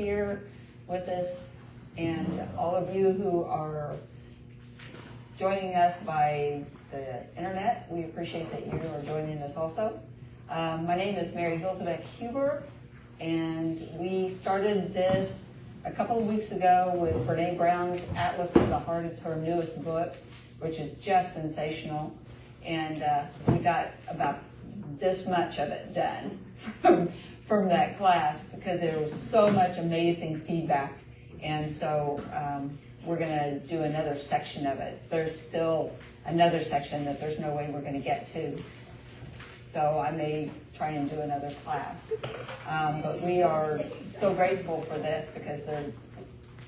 here with us, and all of you who are joining us by the internet. We appreciate that you are joining us also. My name is Mary Hilsabeck-Huber, and we started this a couple of weeks ago with Brene Brown's Atlas of the Heart. It's her newest book, which is just sensational. And we got about this much of it done from that class because there was so much amazing feedback. And so we're going to do another section of it. There's still another section that there's no way we're going to get to. So I may try and do another class. But we are so grateful for this because they're,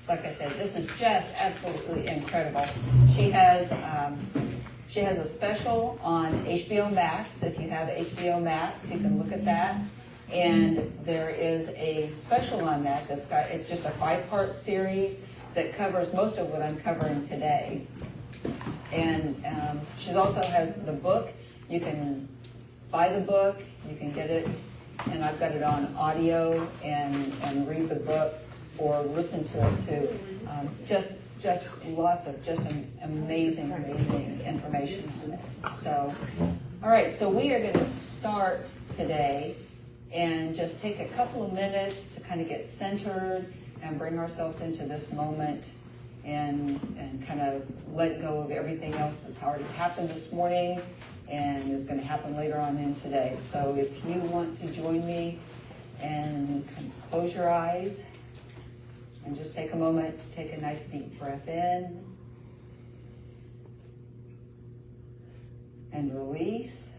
like I said, this is just absolutely incredible. She has a special on HBO Max. If you have HBO Max, you can look at that. And there is a special on that it's just a 5-part series that covers most of what I'm covering today. And she also has the book. You can buy the book, you can get it, and I've got it on audio and read the book or listen to it too. Just lots of amazing information on it. So, all right, so we are going to start today and just take a couple of minutes to kind of get centered and bring ourselves into this moment and kind of let go of everything else that's already happened this morning and is going to happen later on in today. So if you want to join me and close your eyes and just take a moment to take a nice deep breath in and release.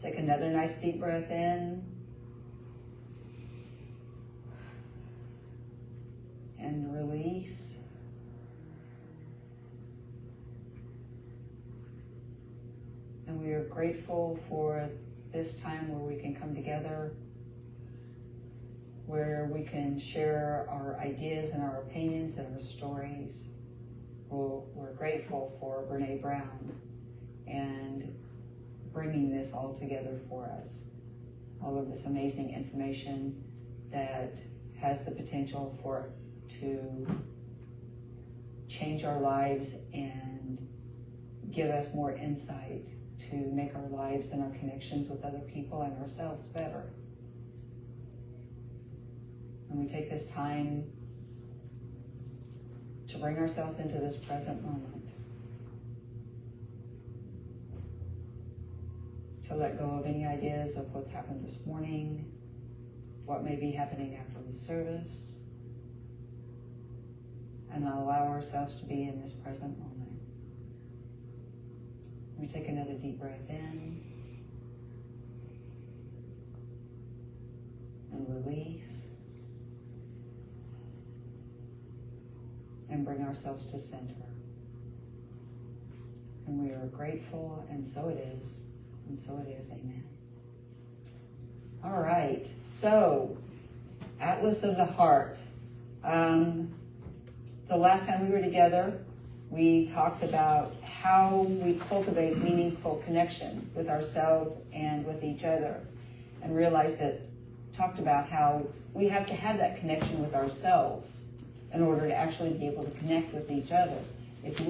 Take another nice deep breath in and release. And we are grateful for this time where we can come together, where we can share our ideas and our opinions and our stories. Well, we're grateful for Brene Brown and bringing this all together for us. All of this amazing information that has the potential to change our lives and give us more insight to make our lives and our connections with other people and ourselves better. And we take this time to bring ourselves into this present moment, to let go of any ideas of what's happened this morning, what may be happening after the service, and allow ourselves to be in this present moment. We take another deep breath in and release and bring ourselves to center. And we are grateful, and so it is, and so it is. Amen. All right, so Atlas of the Heart. The last time we were together, we talked about how we cultivate meaningful connection with ourselves and with each other, and talked about how we have to have that connection with ourselves in order to actually be able to connect with each other. If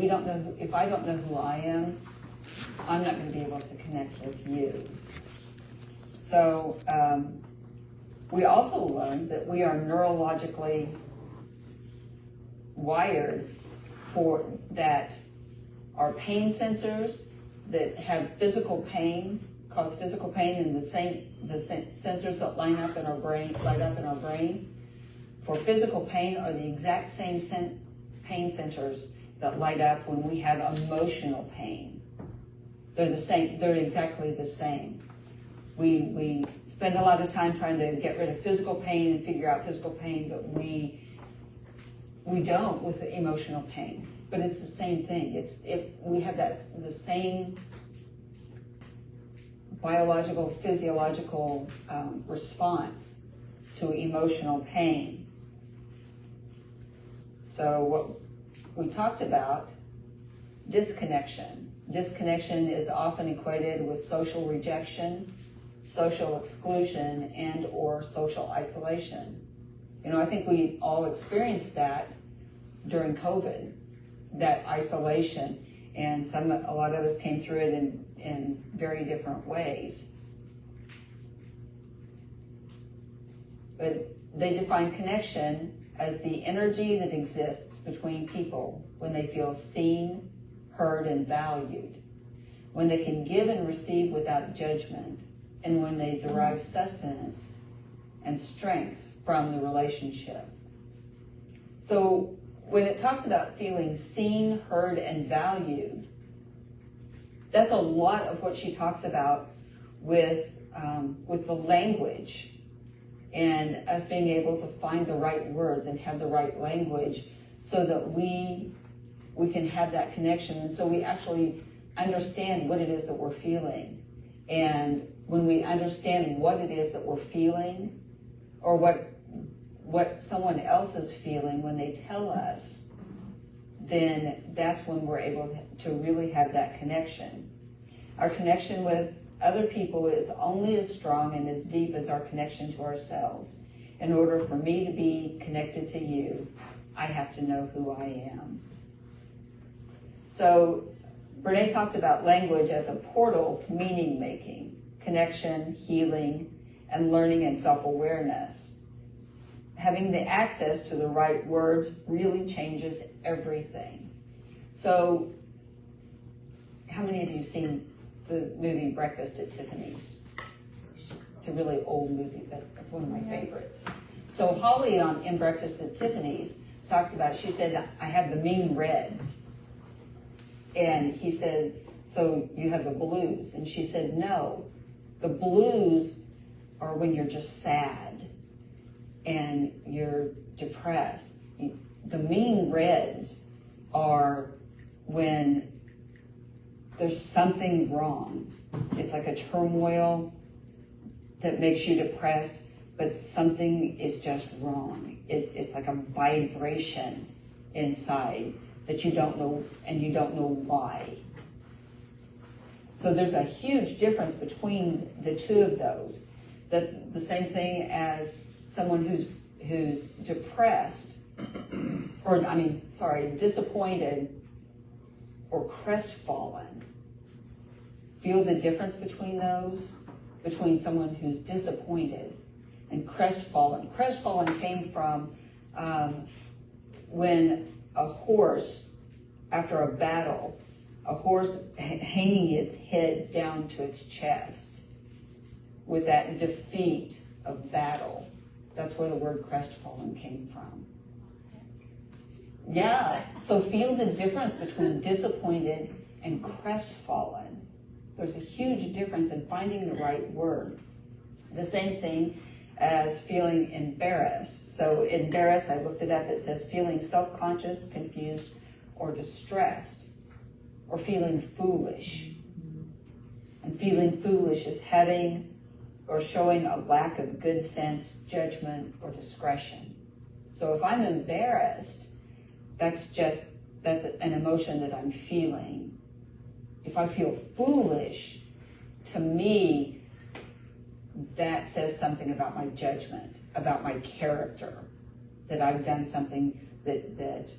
I don't know who I am, I'm not going to be able to connect with you. So we also learned that we are neurologically wired for that. Our pain sensors that have physical pain cause physical pain, and the sensors that light up in our brain for physical pain are the exact same pain centers that light up when we have emotional pain. They're the same. They're exactly the same. We spend a lot of time trying to get rid of physical pain and figure out physical pain, but we don't with the emotional pain. But it's the same thing. We have the same biological, physiological response to emotional pain. So what we talked about, disconnection. Disconnection is often equated with social rejection social exclusion and or social isolation. You know, I think we all experienced that during COVID, that isolation, and a lot of us came through it in very different ways. But they define connection as the energy that exists between people when they feel seen, heard, and valued, when they can give and receive without judgment, and when they derive sustenance and strength from the relationship. So when it talks about feeling seen, heard, and valued, that's a lot of what she talks about with the language and us being able to find the right words and have the right language so that we can have that connection, and so we actually understand what it is that we're feeling. And when we understand what it is that we're feeling, or what someone else is feeling when they tell us, then that's when we're able to really have that connection. Our connection with other people is only as strong and as deep as our connection to ourselves. In order for me to be connected to you, I have to know who I am. So Brene talked about language as a portal to meaning making, connection, healing, and learning and self-awareness. Having the access to the right words really changes everything. So how many of you have seen the movie Breakfast at Tiffany's? It's a really old movie, but it's one of my favorites. So Holly in Breakfast at Tiffany's talks about, she said, I have the mean reds. And he said, so you have the blues. And she said, no, the blues are when you're just sad and you're depressed. The mean reds are when there's something wrong. It's like a turmoil that makes you depressed, but something is just wrong. It's like a vibration inside that you don't know, and you don't know why. So there's a huge difference between the two of those. That the same thing as someone who's depressed, disappointed or crestfallen. Feel the difference between those? Between someone who's disappointed and crestfallen. Crestfallen came from when a horse, after a battle, a horse hanging its head down to its chest with that defeat of battle. That's where the word crestfallen came from. Yeah, so feel the difference between disappointed and crestfallen. There's a huge difference in finding the right word. The same thing as feeling embarrassed. So embarrassed, I looked it up, it says feeling self-conscious, confused, or distressed, or feeling foolish. And feeling foolish is having or showing a lack of good sense, judgment, or discretion. So if I'm embarrassed, that's an emotion that I'm feeling. If I feel foolish, to me, that says something about my judgment, about my character, that I've done something that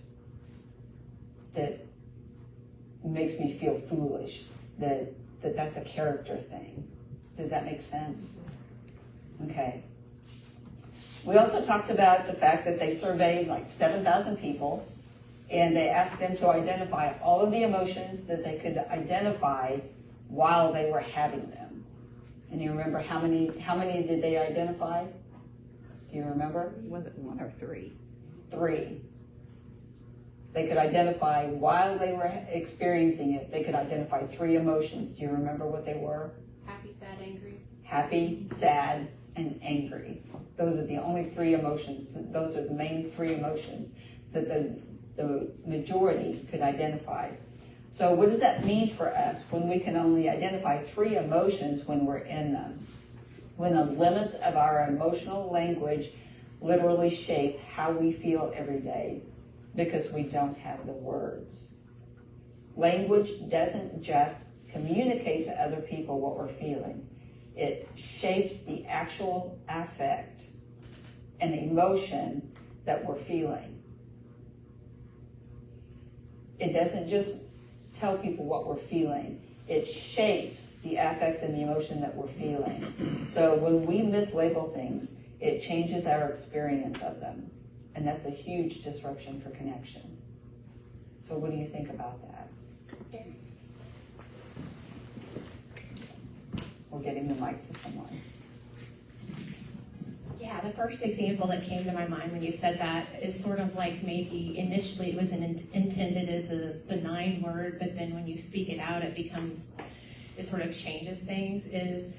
makes me feel foolish, that's a character thing. Does that make sense? Okay. We also talked about the fact that they surveyed like 7,000 people, and they asked them to identify all of the emotions that they could identify while they were having them. And you remember how many did they identify? Do you remember? Was it 1 or 3? 3. They could identify while they were experiencing it, they could identify 3 emotions. Do you remember what they were? Happy, sad, angry. Happy, sad, and angry. Those are the only 3 emotions. Those are the main 3 emotions that the majority could identify. So what does that mean for us when we can only identify 3 emotions when we're in them? When the limits of our emotional language literally shape how we feel every day because we don't have the words. Language doesn't just communicate to other people what we're feeling. it shapes the actual affect and emotion that we're feeling. It doesn't just tell people what we're feeling. It shapes the affect and the emotion that we're feeling. So when we mislabel things, it changes our experience of them. And that's a huge disruption for connection. So what do you think about that? We're getting the mic to someone. Yeah, the first example that came to my mind when you said that is sort of like maybe initially it was intended as a benign word, but then when you speak it out, it sort of changes things, is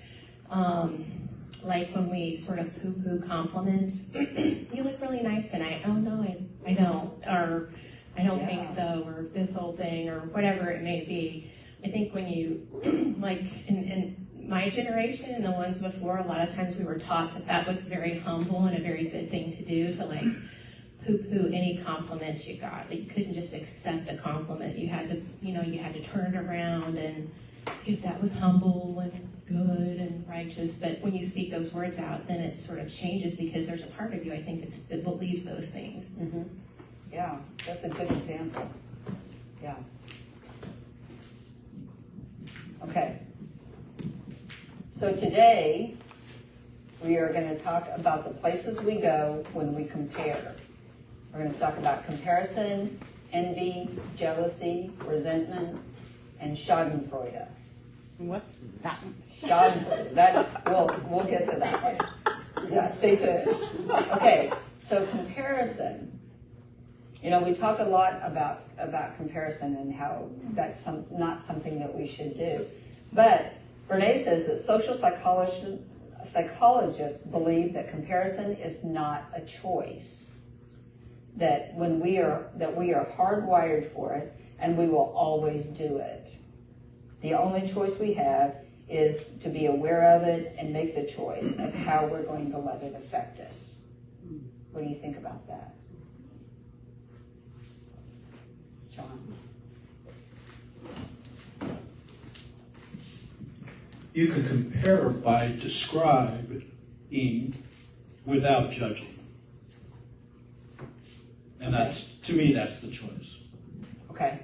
like when we sort of poo-poo compliments. You look really nice tonight. Oh no, I don't. Or I don't think so, or this whole thing, or whatever it may be. I think when you, like in my generation and the ones before, a lot of times we were taught that was very humble and a very good thing to do, to like poo-poo any compliments you got. That you couldn't just accept a compliment. You had to turn it around, and because that was humble and good and righteous. But when you speak those words out, then it sort of changes, because there's a part of you, I think, that believes those things. Mm-hmm. Yeah, that's a good example. Yeah. Okay. So today, we are going to talk about the places we go when we compare. We're going to talk about comparison, envy, jealousy, resentment, and Schadenfreude. What's that? Schadenfreude. We'll get to that. Yeah, stay tuned. Okay, so comparison. You know, we talk a lot about comparison and how that's not something that we should do. But Brene says that social psychologists believe that comparison is not a choice. That we are hardwired for it, and we will always do it. The only choice we have is to be aware of it and make the choice of how we're going to let it affect us. What do you think about that? John? You can compare by describing without judging. And to me, that's the choice. Okay.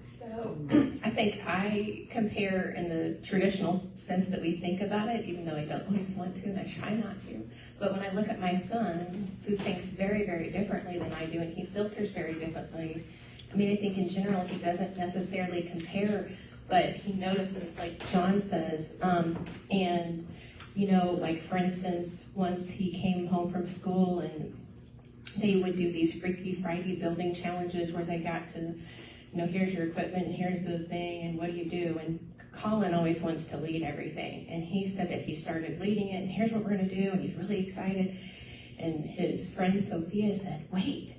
So I think I compare in the traditional sense that we think about it, even though I don't always want to, and I try not to. But when I look at my son, who thinks very, very differently than I do, and he filters very differently, I mean, I think in general he doesn't necessarily compare, but he notices, like John says, and, you know, like for instance, once he came home from school and they would do these Freaky Friday building challenges where they got to, you know, here's your equipment, and here's the thing, and what do you do? And Colin always wants to lead everything. And he said that he started leading it, and here's what we're going to do, and he's really excited. And his friend Sophia said, wait,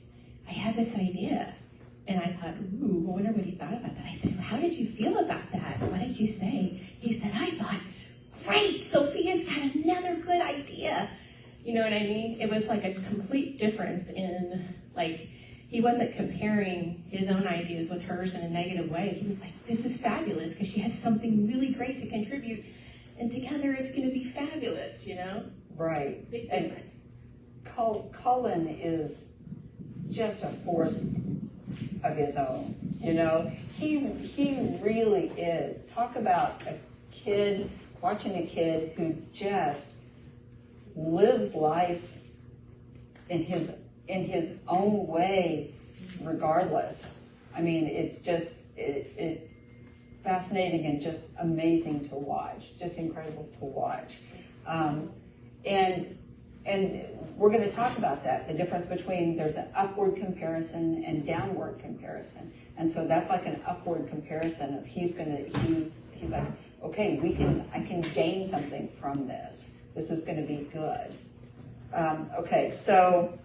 I have this idea. And I thought, ooh, I wonder what he thought about that. I said, how did you feel about that? What did you say? He said, I thought, great, Sophia's got another good idea. You know what I mean? It was like a complete difference in, like, he wasn't comparing his own ideas with hers in a negative way. He was like, this is fabulous because she has something really great to contribute, and together it's going to be fabulous, you know? Right. Big difference. Colin is just a force of his own, you know? He really is. Talk about a kid, watching a kid who just lives life in his own way, regardless. I mean, it's just, it's fascinating and just amazing to watch, just incredible to watch. And we're going to talk about that, the difference between, there's an upward comparison and downward comparison. And so that's like an upward comparison of he's like, okay, I can gain something from this. This is going to be good. Okay, so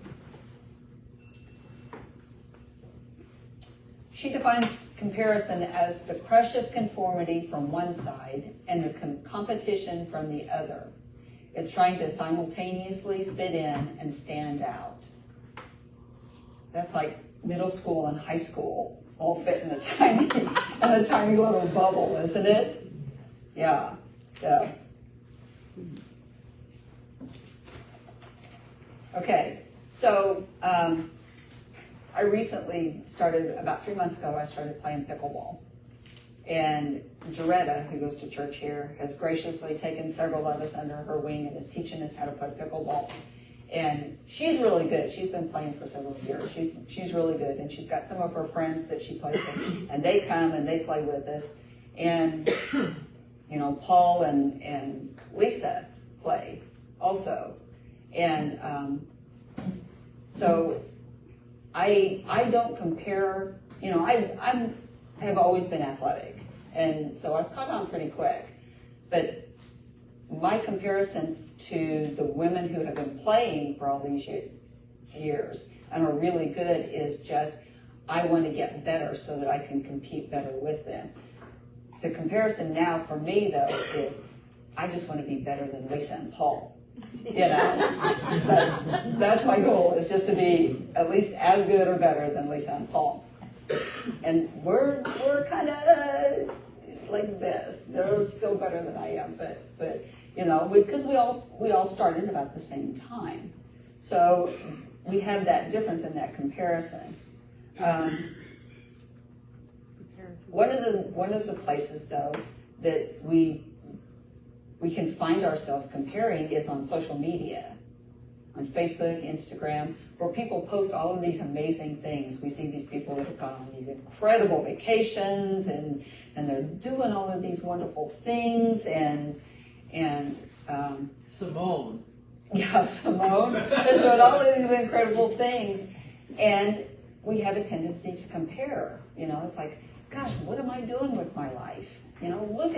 she defines comparison as the crush of conformity from one side and the competition from the other. It's trying to simultaneously fit in and stand out. That's like middle school and high school all fit in a tiny little bubble, isn't it? Yeah. Okay, so I recently started, about 3 months ago, I started playing pickleball. And Jaretta, who goes to church here, has graciously taken several of us under her wing and is teaching us how to play pickleball. And she's really good. She's been playing for several years. She's really good. And she's got some of her friends that she plays with, and they come and they play with us. And, you know, Paul and Lisa play also. And so I don't compare, you know, I have always been athletic. And so I've caught on pretty quick. But my comparison to the women who have been playing for all these years and are really good is just, I want to get better so that I can compete better with them. The comparison now for me, though, is I just want to be better than Lisa and Paul. You know, that's my goal, is just to be at least as good or better than Lisa and Paul. And we're kind of like this. They're still better than I am, but you know, because we all started about the same time, so we have that difference in that comparison. One of the places, though, that we can find ourselves comparing is on social media, on Facebook, Instagram, where people post all of these amazing things. We see these people that have gone on these incredible vacations and they're doing all of these wonderful things and Simone. Yeah, Simone is doing all of these incredible things, and we have a tendency to compare. You know, it's like, gosh, what am I doing with my life? You know, look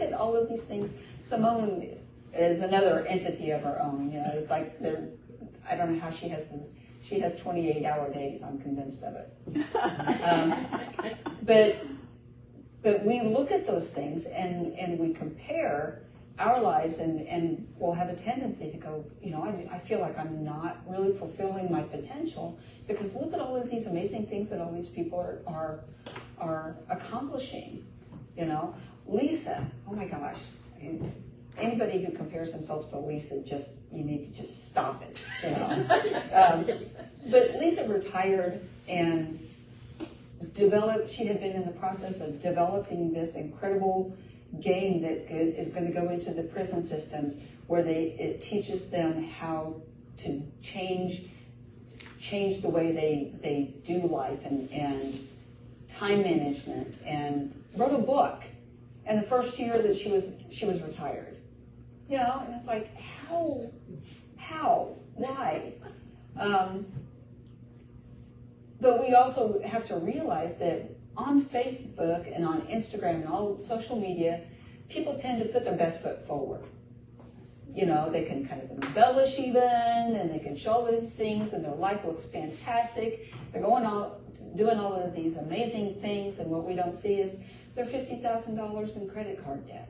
at all of these things. Simone is another entity of her own. You know, it's like I don't know how she has 28-hour days. I'm convinced of it. But we look at those things and we compare our lives and we'll have a tendency to go, you know, I feel like I'm not really fulfilling my potential because look at all of these amazing things that all these people are accomplishing. You know, Lisa, oh my gosh, anybody who compares themselves to Lisa, you need to just stop it, you know. But Lisa retired and she had been in the process of developing this incredible game that is going to go into the prison systems where it teaches them how to change the way they do life and time management, and wrote a book. And the first year that she was retired, you know, and it's like, how, why? But we also have to realize that on Facebook and on Instagram and all social media, people tend to put their best foot forward. You know, they can kind of embellish even, and they can show all these things, and their life looks fantastic. They're doing all of these amazing things, and what we don't see is they're $50,000 in credit card debt.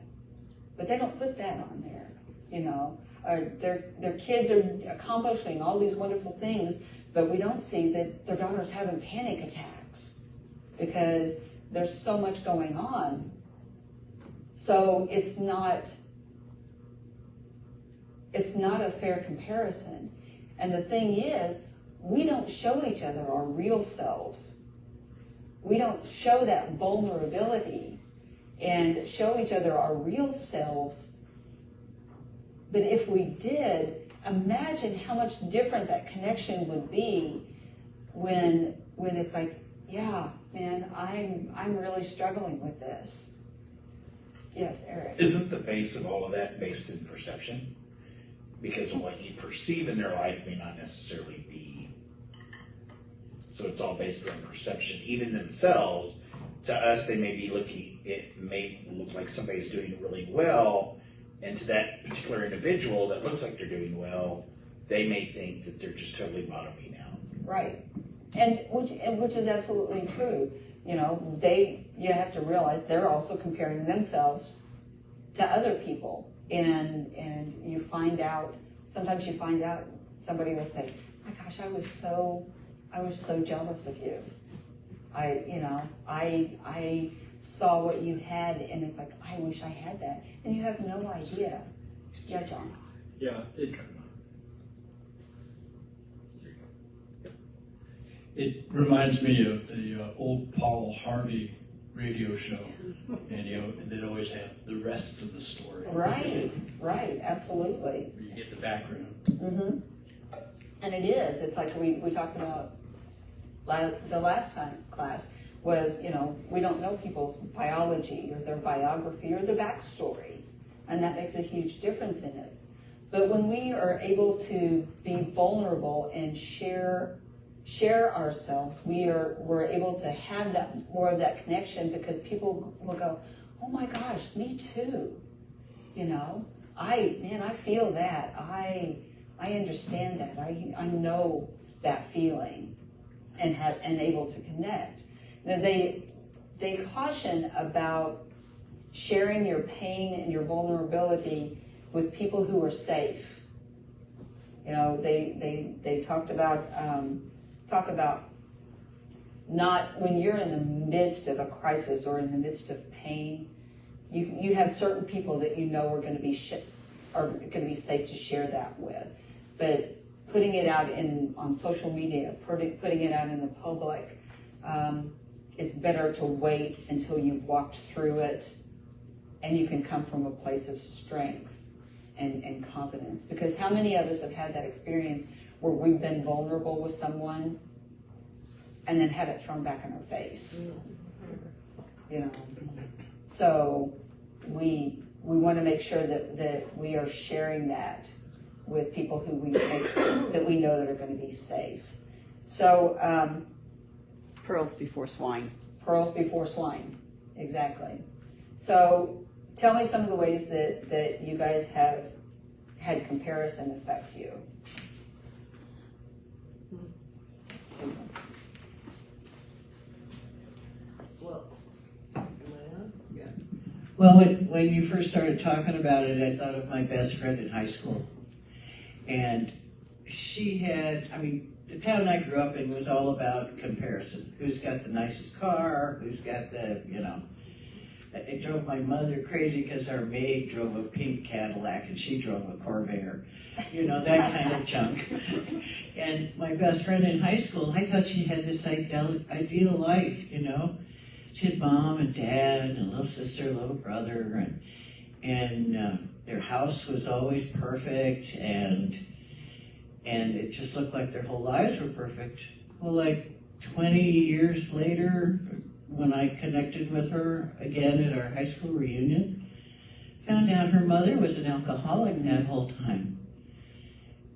But they don't put that on there, you know. Or their kids are accomplishing all these wonderful things, but we don't see that their daughter's having panic attacks because there's so much going on. So it's not a fair comparison. And the thing is, we don't show each other our real selves. We don't show that vulnerability and show each other our real selves. But if we did, imagine how much different that connection would be when it's like, yeah, man, I'm really struggling with this. Yes, Eric. Isn't the base of all of that based in perception? Because what you perceive in their life may not necessarily be. So it's all based on perception. Even themselves, to us, they may be it may look like somebody's doing really well, and to that particular individual that looks like they're doing well, they may think that they're just totally bottoming out. Right. And which is absolutely true. You know, you have to realize they're also comparing themselves to other people. And sometimes you find out somebody will say, my gosh, I was so jealous of you. I saw what you had, and it's like, I wish I had that, and you have no idea. Yeah, John. Yeah, it reminds me of the old Paul Harvey radio show, and they'd always have the rest of the story. Right, absolutely. You get the background. Mm-hmm. And it is. It's like we talked about the last time class was, we don't know people's biology or their biography or the backstory, and that makes a huge difference in it. But when we are able to be vulnerable and share ourselves, we're able to have that more of that connection, because people will go, oh my gosh, me too. I feel that. I understand that. I know that feeling, and able to connect. Now they caution about sharing your pain and your vulnerability with people who are safe. They talk about not when you're in the midst of a crisis or in the midst of pain. You have certain people that are going to be safe to share that with, but putting it out on social media, putting it out in the public, it's better to wait until you've walked through it, and you can come from a place of strength and confidence. Because how many of us have had that experience where we've been vulnerable with someone and then had it thrown back in our face? So we want to make sure that we are sharing that with people who that we know that are going to be safe. So Pearls before swine. Pearls before swine, exactly. So tell me some of the ways that you guys have had comparison affect you. Susan. Well, when you first started talking about it, I thought of my best friend in high school. And she had, the town I grew up in was all about comparison. Who's got the nicest car, who's got it drove my mother crazy because our maid drove a pink Cadillac and she drove a Corvair. That kind of junk. And my best friend in high school, I thought she had this ideal life, She had mom and dad and a little sister, a little brother, and their house was always perfect, and it just looked like their whole lives were perfect. Well, like 20 years later, when I connected with her again at our high school reunion, found out her mother was an alcoholic that whole time.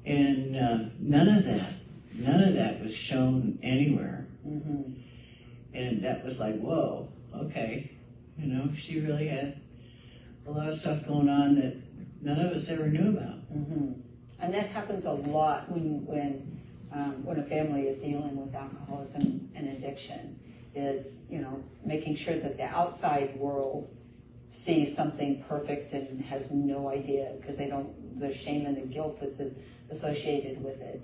And none of that was shown anywhere. Mm-hmm. And that was like, whoa, okay. She really had a lot of stuff going on that none of us ever knew about. Mm-hmm. And that happens a lot when a family is dealing with alcoholism and addiction. It's, making sure that the outside world sees something perfect and has no idea, because the shame and the guilt that's associated with it.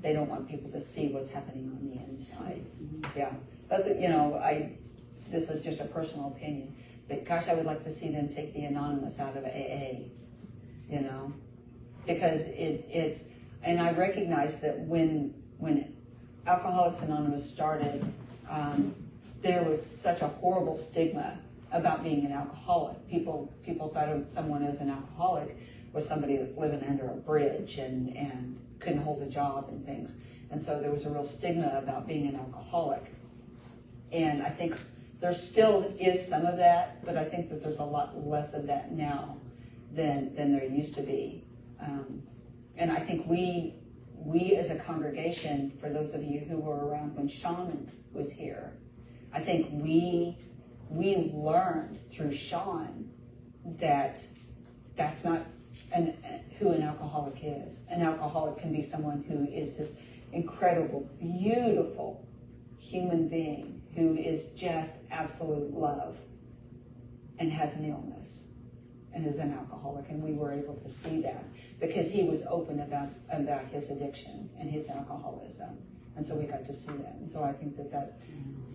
They don't want people to see what's happening on the inside. Mm-hmm. Yeah. That's this is just a personal opinion, but gosh, I would like to see them take the anonymous out of AA, because it's, and I recognize that when Alcoholics Anonymous started, there was such a horrible stigma about being an alcoholic. People thought of someone as an alcoholic was somebody that's living under a bridge and couldn't hold a job and things. And so there was a real stigma about being an alcoholic. And I think there still is some of that, but I think that there's a lot less of that now than there used to be. And I think we as a congregation, for those of you who were around when Sean was here, I think we learned through Sean that that's not who an alcoholic is. An alcoholic can be someone who is this incredible, beautiful human being who is just absolute love and has an illness and is an alcoholic. And we were able to see that because he was open about his addiction and his alcoholism. And so we got to see that. And so I think that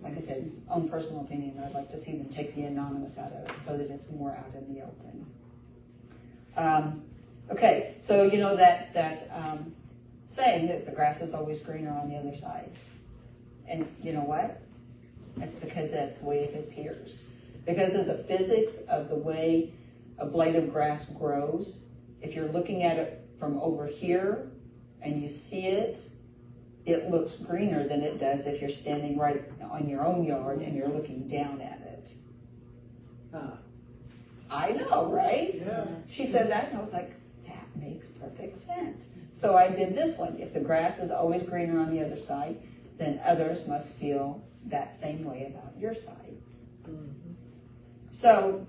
like I said, own personal opinion, I'd like to see them take the anonymous out of it so that it's more out in the open. Okay, so you know that saying that the grass is always greener on the other side. And you know what? That's because that's the way it appears. Because of the physics of the way a blade of grass grows, if you're looking at it from over here and you see it, it looks greener than it does if you're standing right on your own yard and you're looking down at it. I know, right? Yeah. She said that and I was like, that makes perfect sense. So I did this one. If the grass is always greener on the other side, then others must feel that same way about your side. So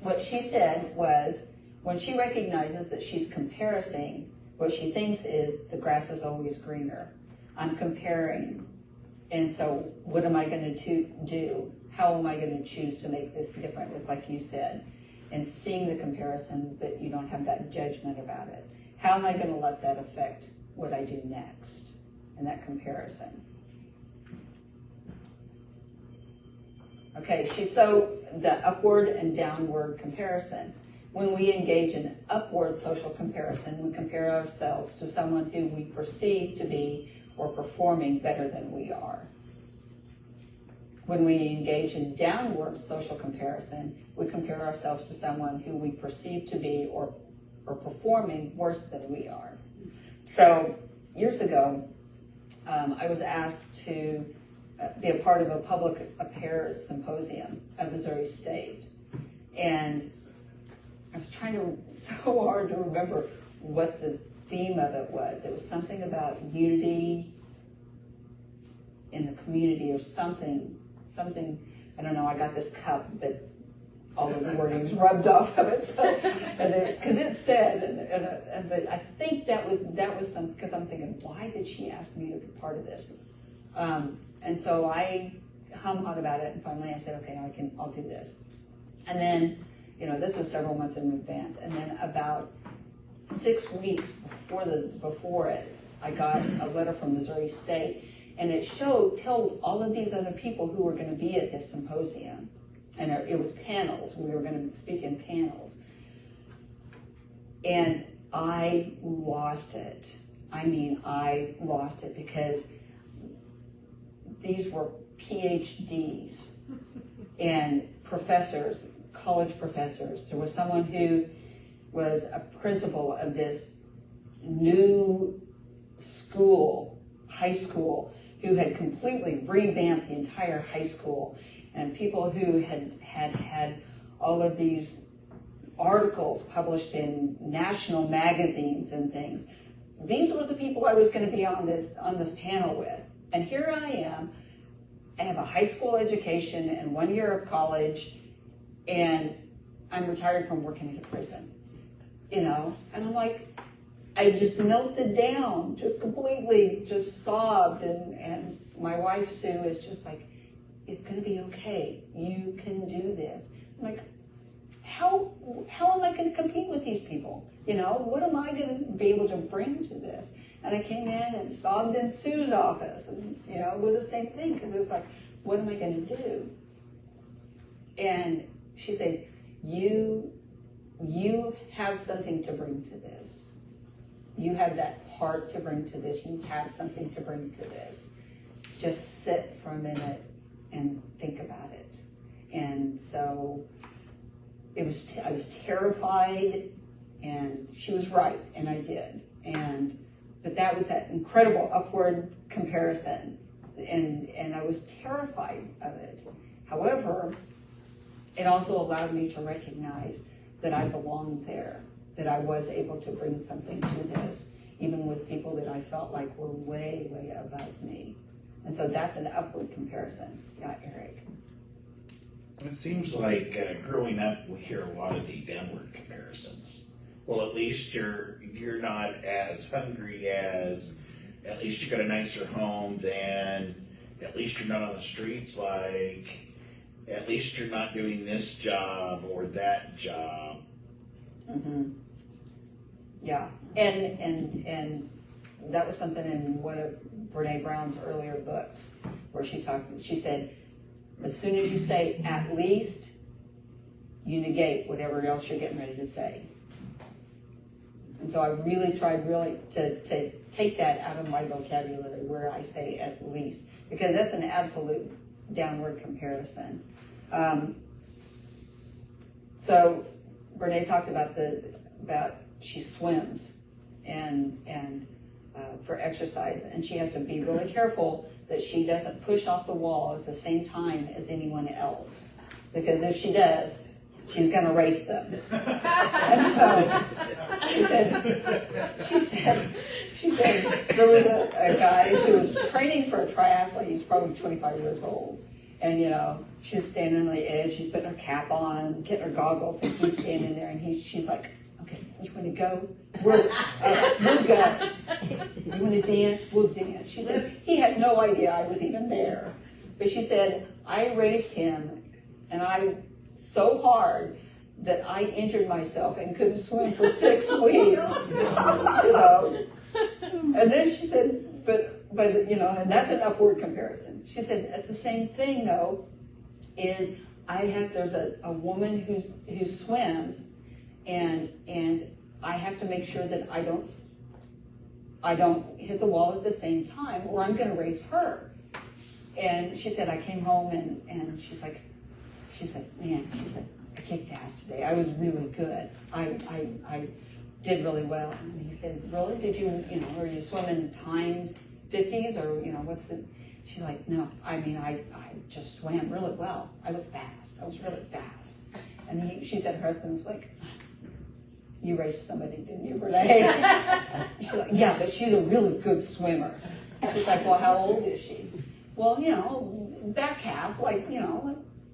what she said was, when she recognizes that she's comparing, what she thinks is the grass is always greener. I'm comparing. And so what am I going to do? How am I going to choose to make this different, with, like you said, and seeing the comparison, but you don't have that judgment about it. How am I going to let that affect what I do next in that comparison? Okay, so the upward and downward comparison. When we engage in upward social comparison, we compare ourselves to someone who we perceive to be or performing better than we are. When we engage in downward social comparison, we compare ourselves to someone who we perceive to be or performing worse than we are. So years ago, I was asked to be a part of a public affairs symposium at Missouri State. And I was trying so hard to remember what the theme of it was. It was something about unity in the community or something, I don't know, I got this cup, but all of the wording's rubbed off of it, so, because it said, but I think that was some, because I'm thinking, why did she ask me to be part of this? And so I hum-hawed about it, and finally I said, okay, I'll do this. And then, this was several months in advance, and then about 6 weeks before it, I got a letter from Missouri State, and it told all of these other people who were going to be at this symposium, and it was panels. We were going to speak in panels, and I lost it. I lost it because these were PhDs and professors, college professors. There was someone who was a principal of this new school, high school, who had completely revamped the entire high school, and people who had all of these articles published in national magazines and things. These were the people I was going to be on this panel with. And here I am. I have a high school education and 1 year of college, and I'm retired from working in a prison. And I'm like, I just melted down, just completely, just sobbed, and my wife Sue is just like, it's going to be okay. You can do this. I'm like, how am I going to compete with these people? What am I going to be able to bring to this? And I came in and sobbed in Sue's office, and with the same thing, because it's like, what am I going to do? And she said, you have something to bring to this. You have that heart to bring to this. You have something to bring to this. Just sit for a minute and think about it. And so I was terrified, and she was right, and I did. But that was that incredible upward comparison, and I was terrified of it. However, it also allowed me to recognize that I belonged there, that I was able to bring something to this, even with people that I felt like were way, way above me. And so that's an upward comparison. Yeah, Eric. It seems like growing up, we hear a lot of the downward comparisons. Well, at least you're not as hungry as, at least you got a nicer home than, at least you're not on the streets, like, at least you're not doing this job or that job. Mm-hmm. Yeah, and that was something in one of Brene Brown's earlier books where she said, As soon as you say at least, you negate whatever else you're getting ready to say. And so I really tried to take that out of my vocabulary where I say at least, because that's an absolute downward comparison. So Brene talked about she swims and for exercise, and she has to be really careful that she doesn't push off the wall at the same time as anyone else, because if she does, she's going to race them. And so she said there was a guy who was training for a triathlete. He's probably 25 years old. And, she's standing on the edge. She's putting her cap on, getting her goggles, and he's standing there. And she's like, okay, you want to go? We'll go. You want to dance? We'll dance. She said, he had no idea I was even there. But she said, I raced him, and I so hard that I injured myself and couldn't swim for 6 weeks. And then she said, but and that's an upward comparison. She said, at the same thing though, is there's a woman who swims, and I have to make sure that I don't hit the wall at the same time, or I'm going to race her. And she said, I came home and she said, I kicked ass today. I was really good. I did really well. And he said, really? Did you, are you swimming timed 50s or, what's the, she's like, no, I just swam really well. I was fast. I was really fast. And she said her husband was like, you raced somebody, didn't you, Brene? She's like, yeah, but she's a really good swimmer. She's like, well, how old is she? Well, back half,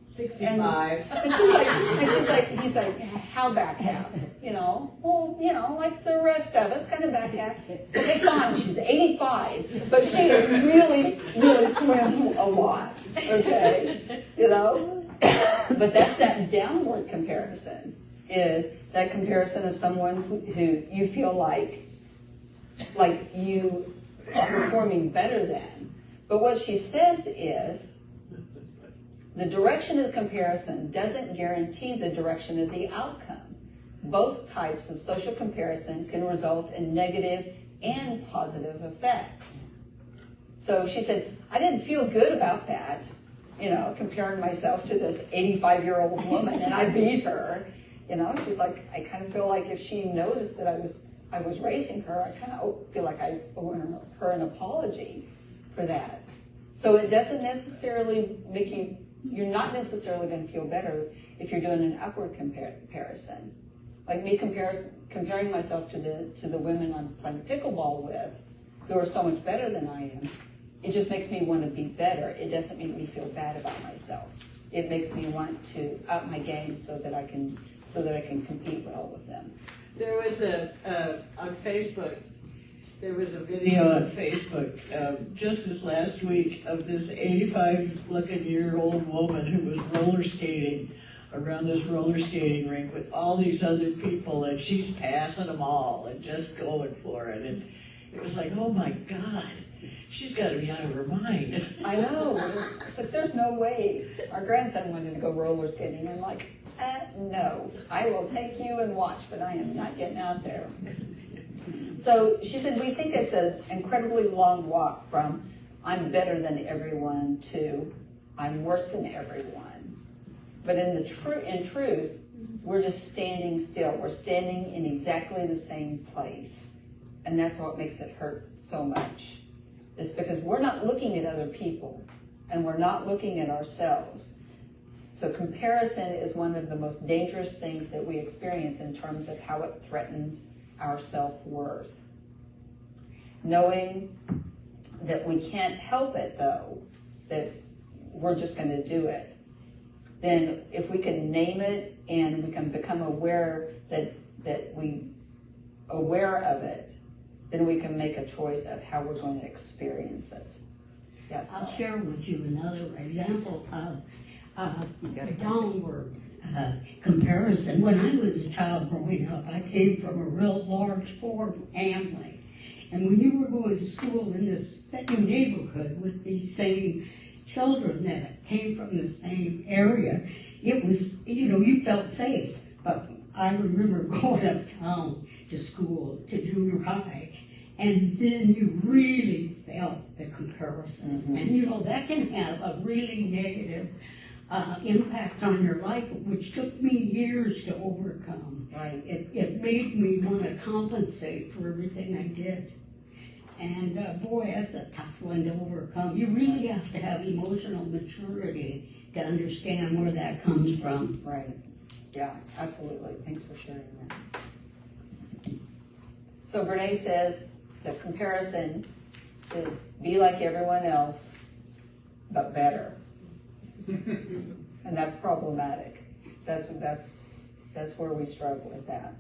65. And she's like, he's like, how back half? Well, like the rest of us, kind of back half. Okay, fine, she's 85, but she really, really swims a lot, okay? But that's that downward comparison, is that comparison of someone who you feel like you are performing better than. But what she says is, the direction of the comparison doesn't guarantee the direction of the outcome. Both types of social comparison can result in negative and positive effects. So she said, I didn't feel good about that, comparing myself to this 85-year-old woman, and I beat her. She's like, I kind of feel like if she noticed that I was racing her, I kind of feel like I owe her an apology for that. So it doesn't necessarily make you're not necessarily going to feel better if you're doing an upward comparison. Like me comparing myself to the women I'm playing pickleball with, who are so much better than I am, it just makes me want to be better. It doesn't make me feel bad about myself. It makes me want to up my game so that I can compete well with them. There was on Facebook, there was a video on Facebook just this last week of this 85-looking-year-old woman who was roller skating around this roller skating rink with all these other people, and she's passing them all and just going for it. And it was like, oh my God, she's got to be out of her mind. I know. But there's no way. Our grandson wanted to go roller skating. I'm like, no, I will take you and watch, but I am not getting out there. So she said, we think it's an incredibly long walk from I'm better than everyone to I'm worse than everyone. But in truth, we're just standing still. We're standing in exactly the same place. And that's what makes it hurt so much. It's because we're not looking at other people and we're not looking at ourselves. So comparison is one of the most dangerous things that we experience in terms of how it threatens our self-worth. Knowing that we can't help it, though, that we're just going to do it, then if we can name it and we can become aware that we aware of it, then we can make a choice of how we're going to experience it. Yes. I'll share with you another example of downward comparison. When I was a child growing up, I came from a real large poor family. And when you were going to school in this same neighborhood with these same children that came from the same area, it was, you felt safe. But I remember going uptown to school, to junior high, and then you really felt the comparison. Mm-hmm. And that can have a really negative impact on your life, which took me years to overcome. Right. It made me want to compensate for everything I did. And boy, that's a tough one to overcome. You really have to have emotional maturity to understand where that comes from. Right. Yeah, absolutely. Thanks for sharing that. So Brene says the comparison is be like everyone else, but better. And that's problematic. That's where we struggle with that.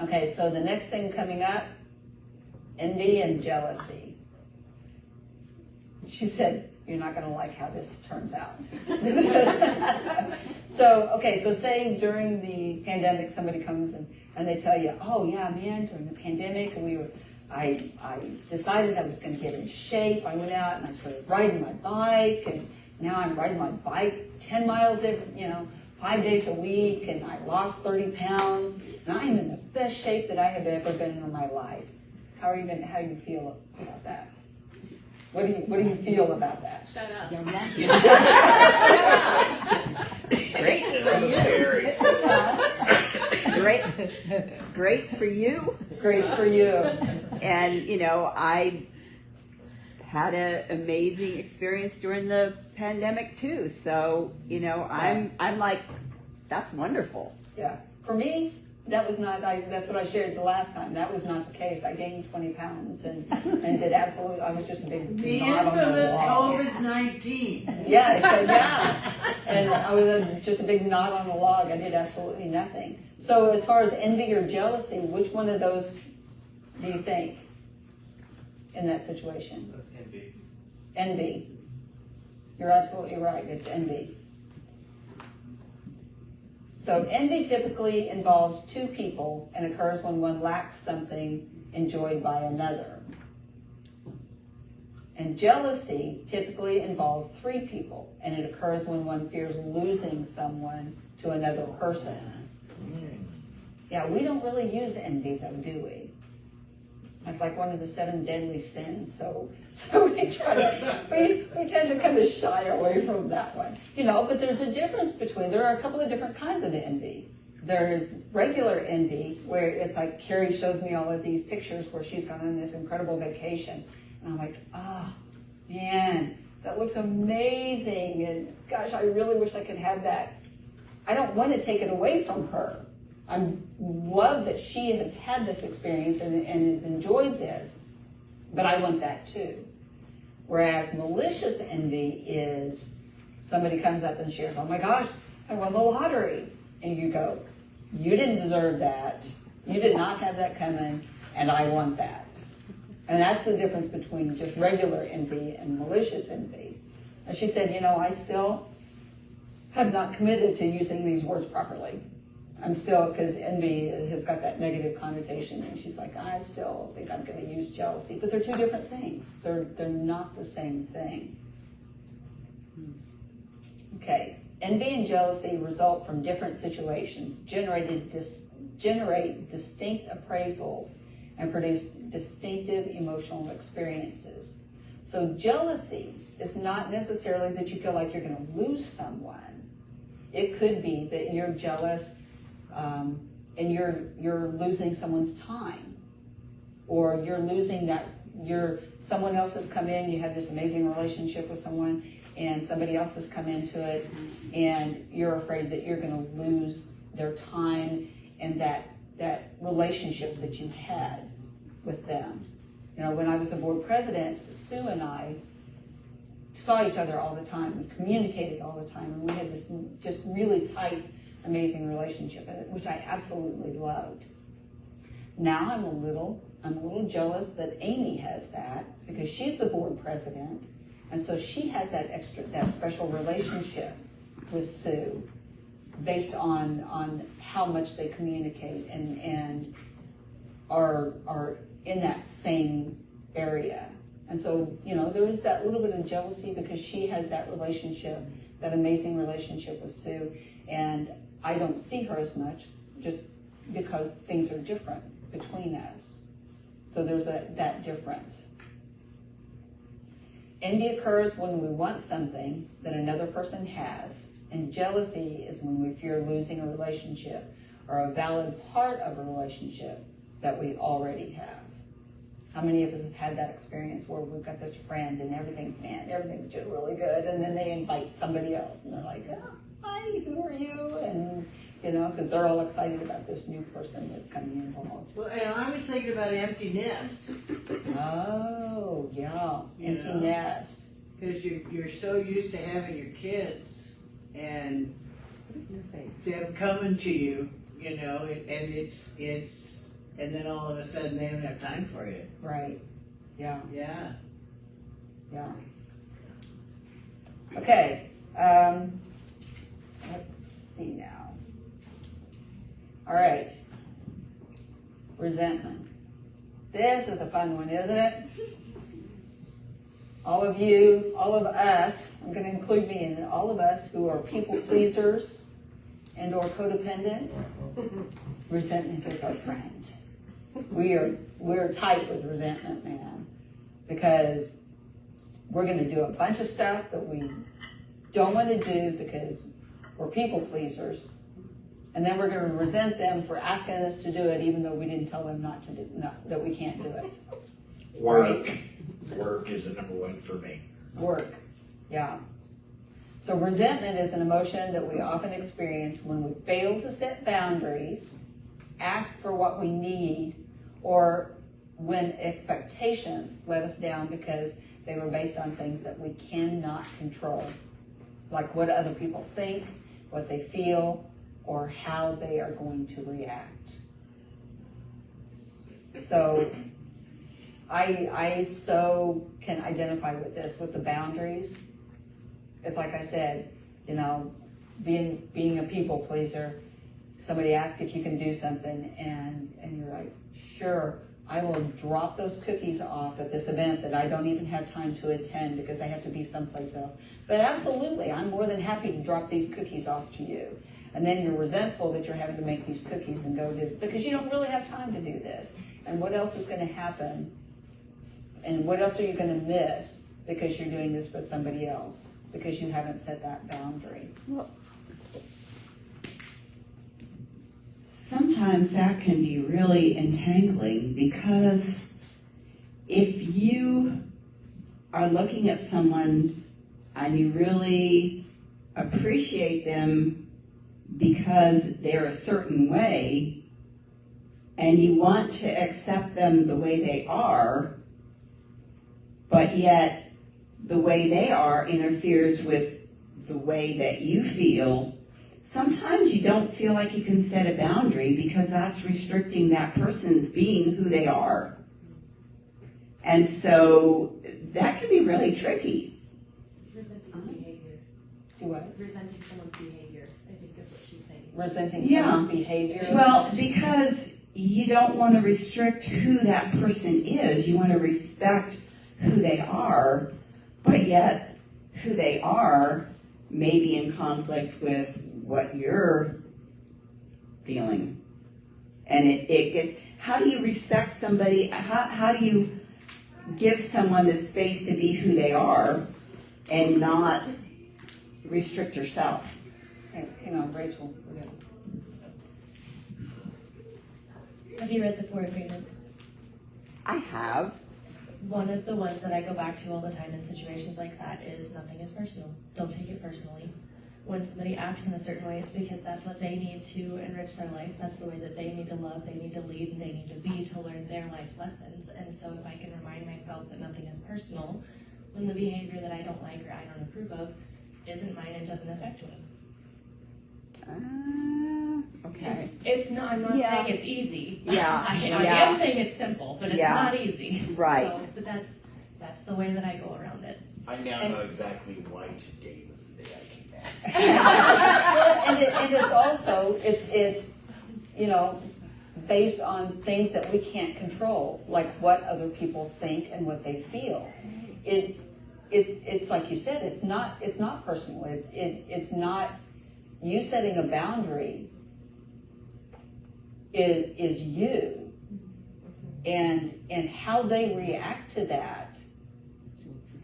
Okay, so the next thing coming up, envy and jealousy. She said, you're not going to like how this turns out. So say during the pandemic, somebody comes and they tell you, oh yeah, man, during the pandemic, I decided I was going to get in shape. I went out and I started riding my bike, and now I'm riding my bike 10 miles every, 5 days a week, and I lost 30 pounds, and I'm in the best shape that I have ever been in my life. How do you feel about that? What do you feel about that? Shut up. Great for you. Great for you. Great for you. And, I had an amazing experience during the pandemic too. So, I'm like, that's wonderful. Yeah. For me, that was not, that's what I shared the last time. That was not the case. I gained 20 pounds and did absolutely, I was just a big The knot on the infamous wall. COVID-19. Yeah. And I was just a big knot on the log. I did absolutely nothing. So as far as envy or jealousy, which one of those do you think in that situation? That's envy. Envy. You're absolutely right. It's envy. So envy typically involves two people and occurs when one lacks something enjoyed by another. And jealousy typically involves three people, and it occurs when one fears losing someone to another person. Yeah, we don't really use envy though, do we? It's like one of the 7 deadly sins, so we tend to kind of shy away from that one. But there's a difference there are a couple of different kinds of envy. There's regular envy, where it's like Carrie shows me all of these pictures where she's gone on this incredible vacation. And I'm like, oh, man, that looks amazing. And gosh, I really wish I could have that. I don't want to take it away from her. I love that she has had this experience and has enjoyed this, but I want that too. Whereas malicious envy is somebody comes up and shares, oh my gosh, I won the lottery. And you go, you didn't deserve that. You did not have that coming, and I want that. And that's the difference between just regular envy and malicious envy. And she said, I still have not committed to using these words properly. I'm still, because envy has got that negative connotation, and she's like, I still think I'm going to use jealousy. But they're two different things. They're not the same thing. Okay, envy and jealousy result from different situations, generate distinct appraisals, and produce distinctive emotional experiences. So jealousy is not necessarily that you feel like you're going to lose someone. It could be that you're jealous and you're losing someone's time, or you're losing someone else has come in, you have this amazing relationship with someone, and somebody else has come into it, and you're afraid that you're going to lose their time and that relationship that you had with them. When I was the board president, Sue and I saw each other all the time. We communicated all the time, and we had this just really tight, amazing relationship, which I absolutely loved. Now I'm a little jealous that Amy has that, because she's the board president, and so she has that special relationship with Sue based on how much they communicate and are in that same area. And so, there is that little bit of jealousy because she has that relationship, that amazing relationship with Sue. And I don't see her as much just because things are different between us. So there's that difference. Envy occurs when we want something that another person has, and jealousy is when we fear losing a relationship or a valid part of a relationship that we already have. How many of us have had that experience where we've got this friend and everything's just really good, and then they invite somebody else and they're like, oh, hi, who are you? And, because they're all excited about this new person that's coming involved. Well, and I was thinking about empty nest, Oh, yeah, empty Yeah. nest. because you're so used to having your kids and Your face. them coming to you, and it's, and then all of a sudden they don't have time for you. Right, yeah. Yeah. Yeah. Okay, let's see now. All right. Resentment. This is a fun one, isn't it? All of you, all of us, I'm going to include me in it, all of us who are people pleasers and or codependent, resentment is our friend. We're tight with resentment, man, because we're going to do a bunch of stuff that we don't want to do because we're people pleasers, and then we're going to resent them for asking us to do it, even though we didn't tell them that we can't do it. Work is the number one for me. Work, yeah. So resentment is an emotion that we often experience when we fail to set boundaries, ask for what we need, or when expectations let us down because they were based on things that we cannot control, like what other people think, what they feel, or how they are going to react. So I so can identify with this, with the boundaries. It's like I said, being a people pleaser, somebody asks if you can do something and you're like, sure, I will drop those cookies off at this event that I don't even have time to attend because I have to be someplace else. But absolutely, I'm more than happy to drop these cookies off to you. And then you're resentful that you're having to make these cookies and go do, because you don't really have time to do this. And what else is going to happen? And what else are you going to miss because you're doing this with somebody else? Because you haven't set that boundary. Well, sometimes that can be really entangling because if you are looking at someone and you really appreciate them because they're a certain way and you want to accept them the way they are, but yet the way they are interferes with the way that you feel, sometimes you don't feel like you can set a boundary because that's restricting that person's being who they are. And so that can be really tricky. Resenting behavior. Do what? Resenting someone's behavior, I think that's what she's saying. Resenting Yeah. someone's behavior. Well, because you don't want to restrict who that person is. You want to respect who they are, but yet who they are may be in conflict with what you're feeling. And it gets, how do you respect somebody? How do you give someone the space to be who they are and not restrict yourself? Hang on, Rachel. We're good. Have you read the 4 Agreements? I have. One of the ones that I go back to all the time in situations like that is nothing is personal. Don't take it personally. When somebody acts in a certain way, it's because that's what they need to enrich their life. That's the way that they need to love, they need to lead, and they need to be to learn their life lessons. And so if I can remind myself that nothing is personal, then the behavior that I don't like or I don't approve of isn't mine and doesn't affect me. Okay. It's not, I'm not Yeah. saying it's easy. Yeah. I Yeah. am saying it's simple, but it's Yeah. not easy. Right. So, but that's the way that I go around it. I now know exactly why today was the day I came back. Well, and it's also, it's based on things that we can't control, like what other people think and what they feel. It's like you said, it's not personal. It's not you setting a boundary. Is you, and how they react to that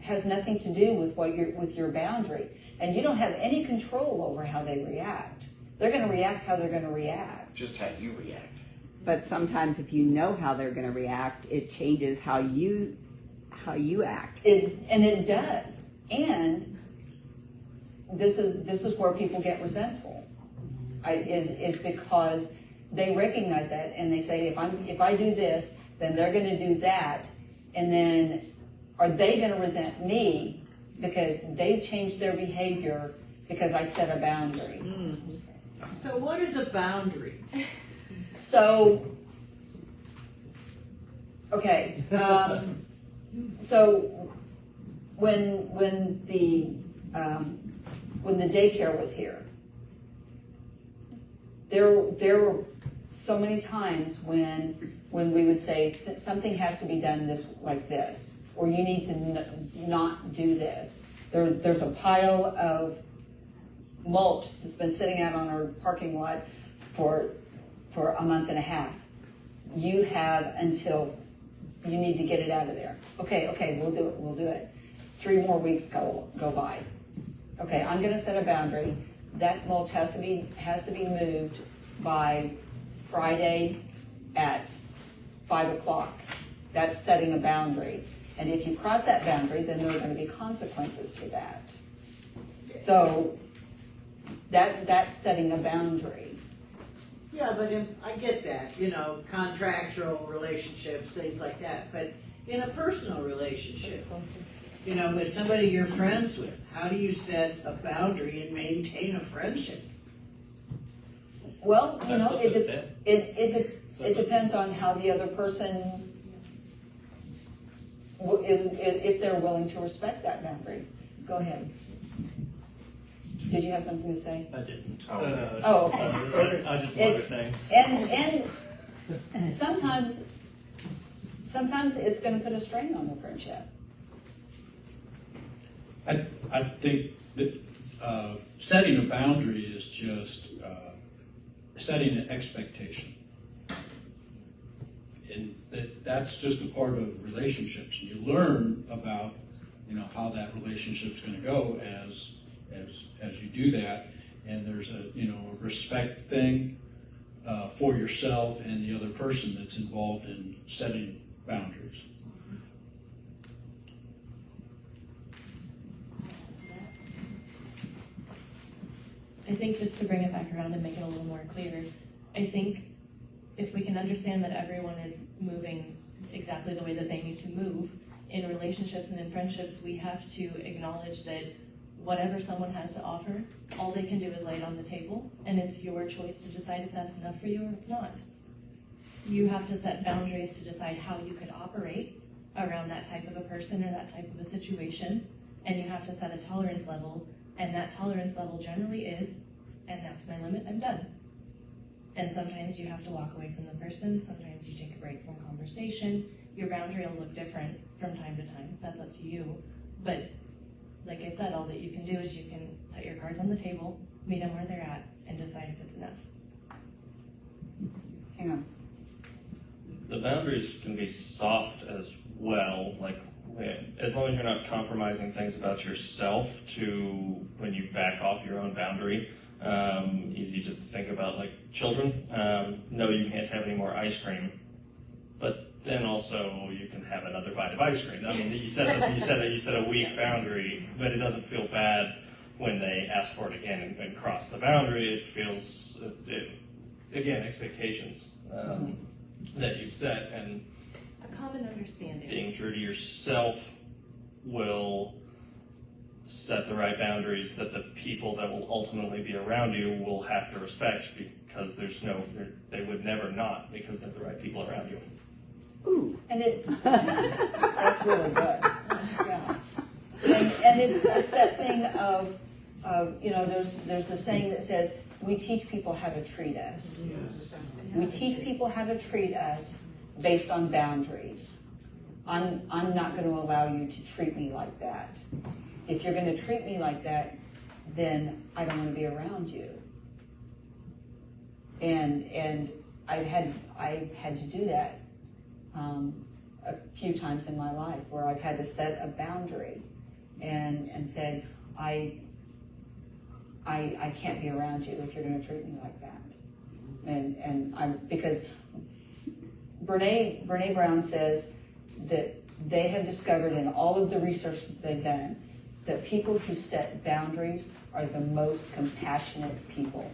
has nothing to do with your boundary, and you don't have any control over how they react. They're going to react how they're going to react. Just how you react. But sometimes if you know how they're going to react, it changes how you act. It does. And this is where people get resentful. Is because they recognize that and they say, if I do this, then they're going to do that, and then are they going to resent me because they've changed their behavior because I set a boundary? So what is a boundary? So, okay, so when the daycare was here, there were so many times when we would say that something has to be done like this, or you need to not do this. There's a pile of mulch that's been sitting out on our parking lot for a month and a half. You have until you need to get it out of there. Okay, we'll do it. 3 more weeks go by. Okay, I'm gonna set a boundary. That mulch has to be moved by Friday at 5 o'clock. That's setting a boundary. And if you cross that boundary, then there are gonna be consequences to that. So that's setting a boundary. Yeah, but I get that, contractual relationships, things like that, but in a personal relationship, with somebody you're friends with, how do you set a boundary and maintain a friendship? Well, it depends on how the other person if they're willing to respect that boundary. Go ahead. Did you have something to say? I didn't. Oh, okay. I just wonder things. And sometimes it's going to put a strain on the friendship. I think that setting a boundary is just setting an expectation. And that's just a part of relationships. And you learn about, how that relationship's going to go as you do that. And there's a respect thing for yourself and the other person that's involved in setting boundaries. I think just to bring it back around and make it a little more clear, I think if we can understand that everyone is moving exactly the way that they need to move in relationships and in friendships, we have to acknowledge that whatever someone has to offer, all they can do is lay it on the table, and it's your choice to decide if that's enough for you or if not. You have to set boundaries to decide how you could operate around that type of a person or that type of a situation, and you have to set a tolerance level, and that tolerance level generally is, and that's my limit, I'm done. And sometimes you have to walk away from the person, sometimes you take a break from conversation. Your boundary will look different from time to time, that's up to you. But like I said, all that you can do is you can put your cards on the table, meet them where they're at, and decide if it's enough. Hang on. The boundaries can be soft as well, like as long as you're not compromising things about yourself to when you back off your own boundary. Easy to think about like children. No, you can't have any more ice cream, but then also you can have another bite of ice cream. I mean, you set a weak boundary, but it doesn't feel bad when they ask for it again and cross the boundary. It feels again expectations that you've set, and A common understanding. being true to yourself will set the right boundaries that the people that will ultimately be around you will have to respect, because they would never not, because they're the right people around you. Ooh. And that's really good. Yeah. And it's that thing of there's a saying that says, we teach people how to treat us. Yes. We teach people how to treat us based on boundaries. I'm not going to allow you to treat me like that. If you're going to treat me like that, then I don't want to be around you. And I've had to do that a few times in my life where I've had to set a boundary and said, I can't be around you if you're going to treat me like that. And I'm, because Brene Brown says that they have discovered in all of the research that they've done that people who set boundaries are the most compassionate people,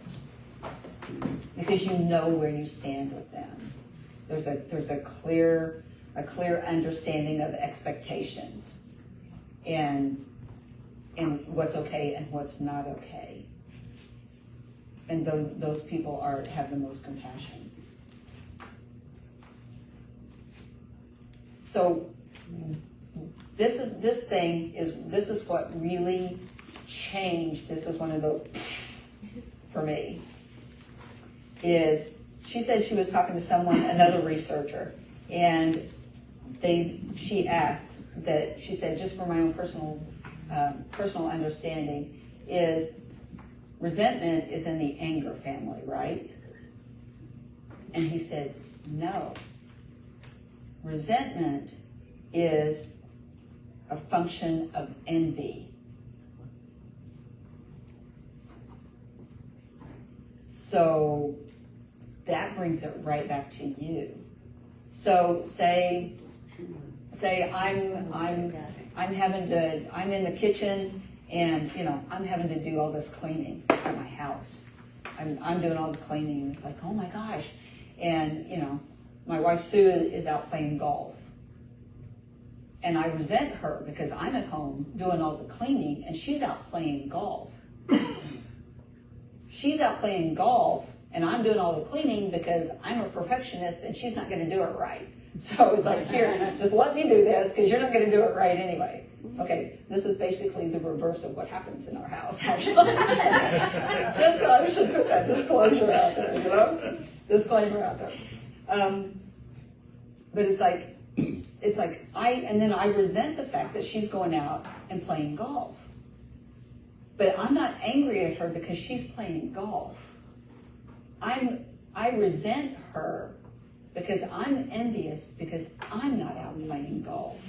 because you know where you stand with them. There's a clear understanding of expectations and what's okay and what's not okay. And those people have the most compassion. So this is what really changed. This was one of those for me. Is she said she was talking to someone, another researcher, and she asked that, she said, just for my own personal understanding, is resentment is in the anger family, right? And he said, no. Resentment is a function of envy. So that brings it right back to you. So say I'm in the kitchen and I'm having to do all this cleaning at my house. I'm doing all the cleaning. It's like, oh my gosh. And my wife Sue is out playing golf. And I resent her because I'm at home doing all the cleaning and she's out playing golf. She's out playing golf and I'm doing all the cleaning because I'm a perfectionist and she's not going to do it right. So it's like, here, just let me do this because you're not going to do it right anyway. Okay, this is basically the reverse of what happens in our house, actually. Just I should put that disclosure out there, disclaimer out there. But it's like I resent the fact that she's going out and playing golf. But I'm not angry at her because she's playing golf. I resent her because I'm envious because I'm not out playing golf.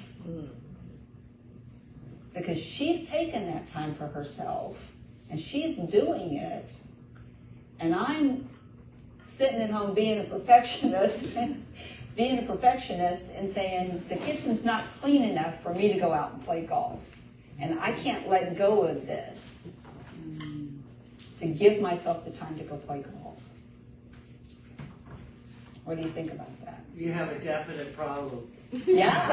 Because she's taken that time for herself and she's doing it, and I'm sitting at home being a perfectionist and saying the kitchen's not clean enough for me to go out and play golf. And I can't let go of this to give myself the time to go play golf. What do you think about that? You have a definite problem. Yeah.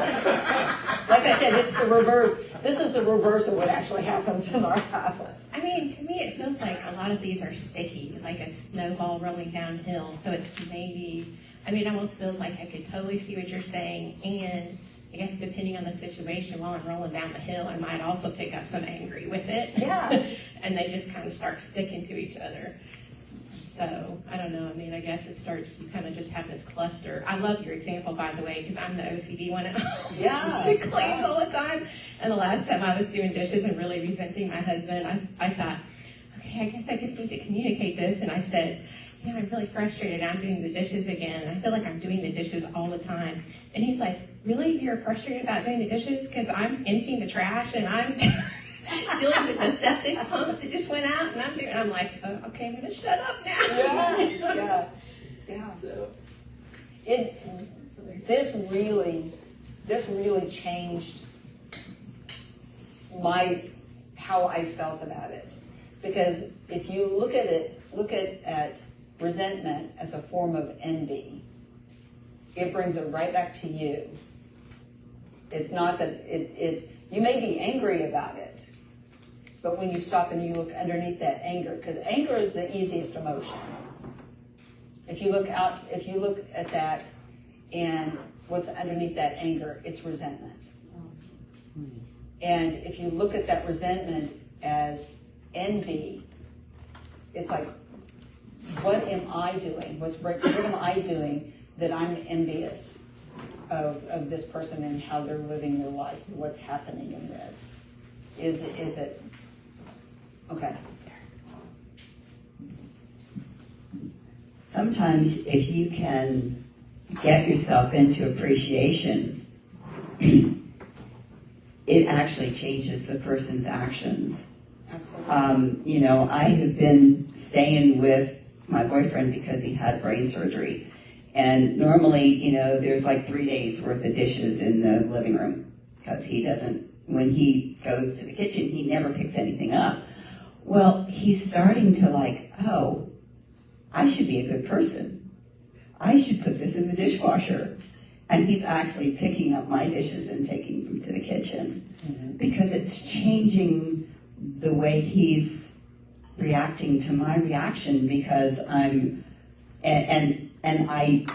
Like I said, it's the reverse. This is the reverse of what actually happens in our house. I mean, to me, it feels like a lot of these are sticky, like a snowball rolling downhill. So it's maybe, it almost feels like I could totally see what you're saying. And I guess depending on the situation, while I'm rolling down the hill, I might also pick up some angry with it. Yeah. And they just kind of start sticking to each other. So, I don't know. I guess it starts, you kind of just have this cluster. I love your example, by the way, because I'm the OCD one at home. Yeah. It cleans all the time. And the last time I was doing dishes and really resenting my husband, I thought, okay, I guess I just need to communicate this. And I said, I'm really frustrated. I'm doing the dishes again. I feel like I'm doing the dishes all the time. And he's like, really? You're frustrated about doing the dishes? Because I'm emptying the trash and I'm dealing with the septic pump that just went out, and I'm like, oh, okay, I'm gonna shut up now. Yeah. So this really changed how I felt about it, because if you look at resentment as a form of envy, it brings it right back to you. It's not that it's you may be angry about it, but when you stop and you look underneath that anger, because anger is the easiest emotion. If you look at that and what's underneath that anger, it's resentment. And if you look at that resentment as envy, it's like what am I doing? What am I doing that I'm envious of this person and how they're living their life? What's happening in this? Is it okay? Sometimes if you can get yourself into appreciation, it actually changes the person's actions. Absolutely. I have been staying with my boyfriend because he had brain surgery. And normally, there's like 3 days worth of dishes in the living room because when he goes to the kitchen, he never picks anything up. Well, he's starting to I should be a good person. I should put this in the dishwasher. And he's actually picking up my dishes and taking them to the kitchen because it's changing the way he's reacting to my reaction because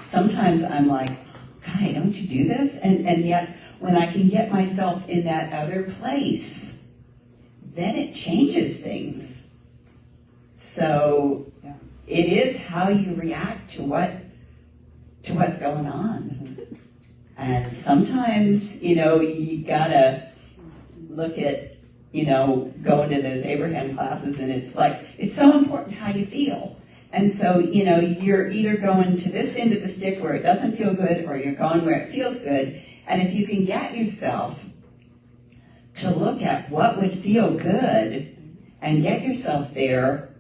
sometimes I'm like, Guy, don't you do this? And yet when I can get myself in that other place, then it changes things. So it is how you react to what's going on. And sometimes, you gotta look at, going to those Abraham classes, and it's so important how you feel. And so, you're either going to this end of the stick where it doesn't feel good, or you're going where it feels good. And if you can get yourself to look at what would feel good and get yourself there,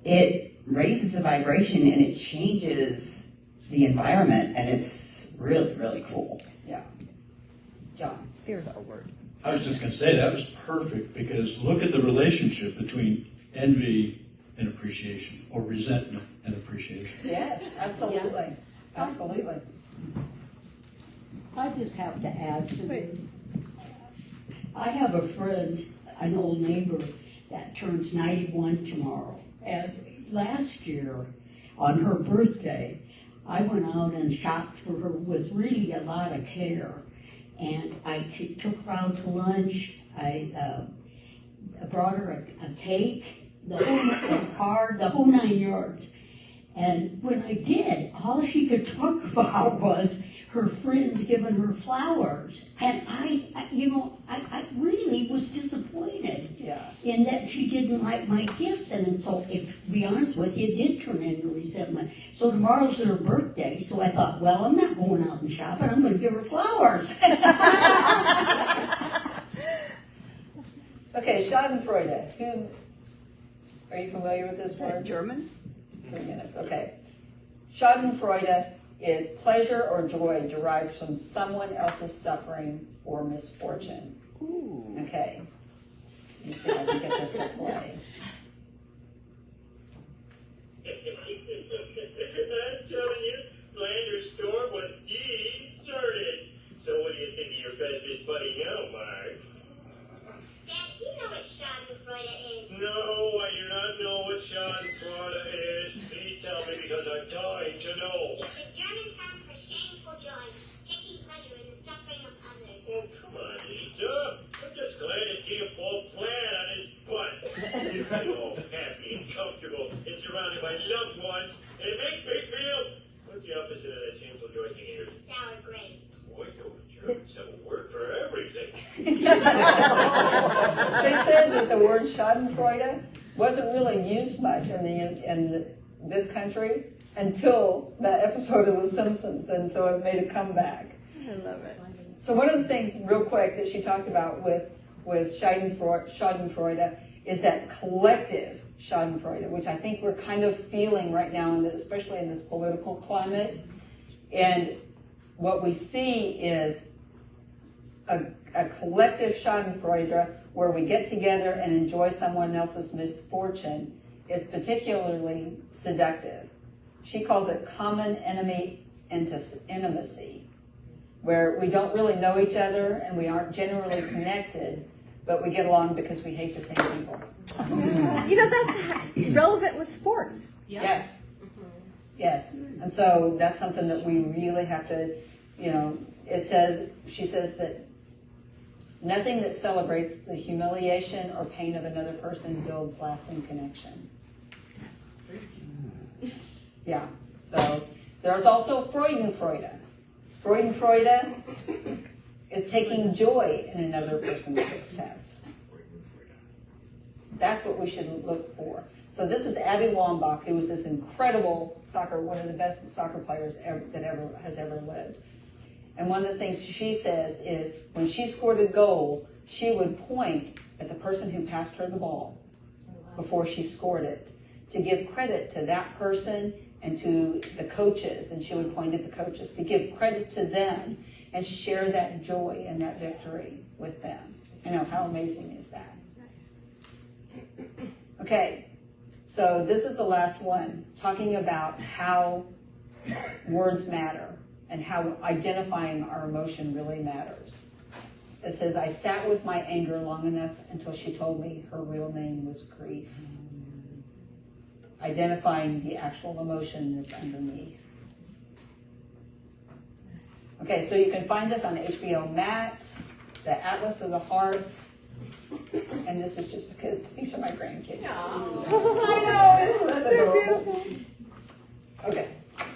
it raises the vibration and it changes the environment, and it's really, really cool. Yeah. John. Fear's our word. I was just going to say that was perfect because look at the relationship between envy and appreciation, or resentment and appreciation. Yes, absolutely. Absolutely. I just have to add to this. I have a friend, an old neighbor, that turns 91 tomorrow. And last year, on her birthday, I went out and shopped for her with really a lot of care. And I took her out to lunch. I brought her a cake, a card, the whole 9 yards. And when I did, all she could talk about was her friends giving her flowers. And I really was disappointed in that she didn't like my gifts. And so, to be honest with you, it did turn into resentment. So tomorrow's her birthday, so I thought, well, I'm not going out and shopping, I'm going to give her flowers. Okay, Schadenfreude. Are you familiar with this word? German? 3 minutes, okay. Schadenfreude is pleasure or joy derived from someone else's suffering or misfortune. Ooh. Okay. Let me see if I can get this to play. I'm telling you, Flanders' store was deserted. So what do you think of your bestest buddy now, Mark? Dad, do you know what Schadenfreude is? No, I do not know what Schadenfreude is. Please tell me because I'm dying to know. It's the German term for shameful joy, taking pleasure in the suffering of others. Oh, come on, Easter. I'm just glad to see him fall flat on his butt. You feel happy and comfortable and surrounded by loved ones, and it makes me feel... What's the opposite of that shameful joy thing here? Sour grape. Boy, those Germans have a word for everything. They said that the word Schadenfreude wasn't really used much in this country until that episode of The Simpsons, and so it made a comeback. I love it. So one of the things, real quick, that she talked about with Schadenfreude is that collective Schadenfreude, which I think we're kind of feeling right now, especially in this political climate. And what we see is a collective Schadenfreude where we get together and enjoy someone else's misfortune is particularly seductive. She calls it common enemy intimacy, where we don't really know each other and we aren't generally connected, but we get along because we hate the same people. That's relevant with sports. Yes. Yes. And so that's something that we really have to, she says that nothing that celebrates the humiliation or pain of another person builds lasting connection. Yeah, so there's also Freudenfreude. Freudenfreude is taking joy in another person's success. That's what we should look for. So this is Abby Wambach, who was this incredible one of the best soccer players has ever lived. And one of the things she says is when she scored a goal, she would point at the person who passed her the ball before she scored it to give credit to that person and to the coaches. And she would point at the coaches to give credit to them and share that joy and that victory with them. You know, how amazing is that? Okay, so this is the last one, talking about how words matter and how identifying our emotion really matters. It says, I sat with my anger long enough until she told me her real name was grief. Identifying the actual emotion that's underneath. Okay, so you can find this on HBO Max, the Atlas of the Heart, and this is just because these are my grandkids. I know, isn't that adorable? Okay,